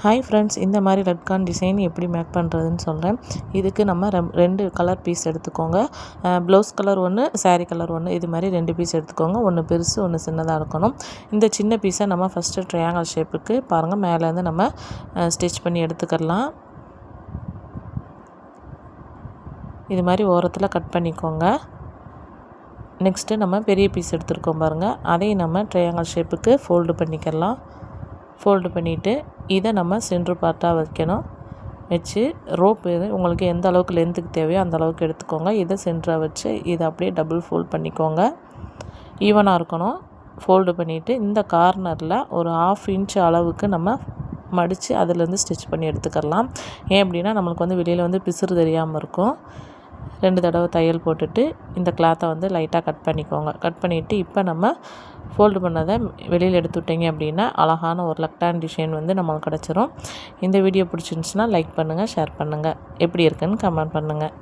Hi friends, இந்த மாதிரி லட்கான் design எப்படி மேக் பண்ணுறதுன்னு சொல்கிறேன். இதுக்கு நம்ம 2 கலர் பீஸ் எடுத்துக்கோங்க. ப்ளவுஸ் கலர் ஒன்று, சாரீ கலர் ஒன்று, இது மாதிரி 2 பீஸ் எடுத்துக்கோங்க. ஒன்று பெருசு, ஒன்று சின்னதாக இருக்கணும். இந்த சின்ன பீஸை நம்ம ஃபஸ்ட்டு ட்ரையாங்கிள் ஷேப்புக்கு பாருங்கள் மேலேருந்து நம்ம ஸ்டிச் பண்ணி எடுத்துக்கலாம். இது மாதிரி ஓரத்தில் கட் பண்ணிக்கோங்க. நெக்ஸ்ட்டு நம்ம பெரிய பீஸ் எடுத்துருக்கோம் பாருங்கள், அதையும் நம்ம ட்ரையாங்கிள் ஷேப்புக்கு ஃபோல்டு பண்ணிக்கலாம். ஃபோல்டு பண்ணிவிட்டு இதை நம்ம சென்டர் பார்ட்டாக வைக்கணும். வச்சு ரோப்பு உங்களுக்கு எந்த அளவுக்கு லென்த்துக்கு தேவையோ அந்த அளவுக்கு எடுத்துக்கோங்க. இதை சென்டராக வச்சு இதை அப்படியே டபுள் ஃபோல்ட் பண்ணிக்கோங்க. ஈவனாக இருக்கணும். ஃபோல்டு பண்ணிவிட்டு இந்த கார்னரில் ஒரு 1/2 இன்ச் அளவுக்கு நம்ம மடித்து அதிலேருந்து ஸ்டிச் பண்ணி எடுத்துக்கலாம். ஏன் அப்படின்னா நம்மளுக்கு வெளியில் பிசுறு தெரியாமல் இருக்கும். 2 தடவை தையல் போட்டுட்டு இந்த கிளாத்தை லைட்டாக கட் பண்ணிக்கோங்க. கட் பண்ணிவிட்டு இப்போ நம்ம ஃபோல்டு பண்ணதை வெளியில் எடுத்து விட்டீங்க அப்படின்னா அழகான ஒரு லட்கான் டிசைன் நம்மளுக்கு கிடச்சிரும். இந்த வீடியோ பிடிச்சிருந்துச்சுன்னா லைக் பண்ணுங்கள், ஷேர் பண்ணுங்கள், எப்படி இருக்குன்னு கமெண்ட் பண்ணுங்கள்.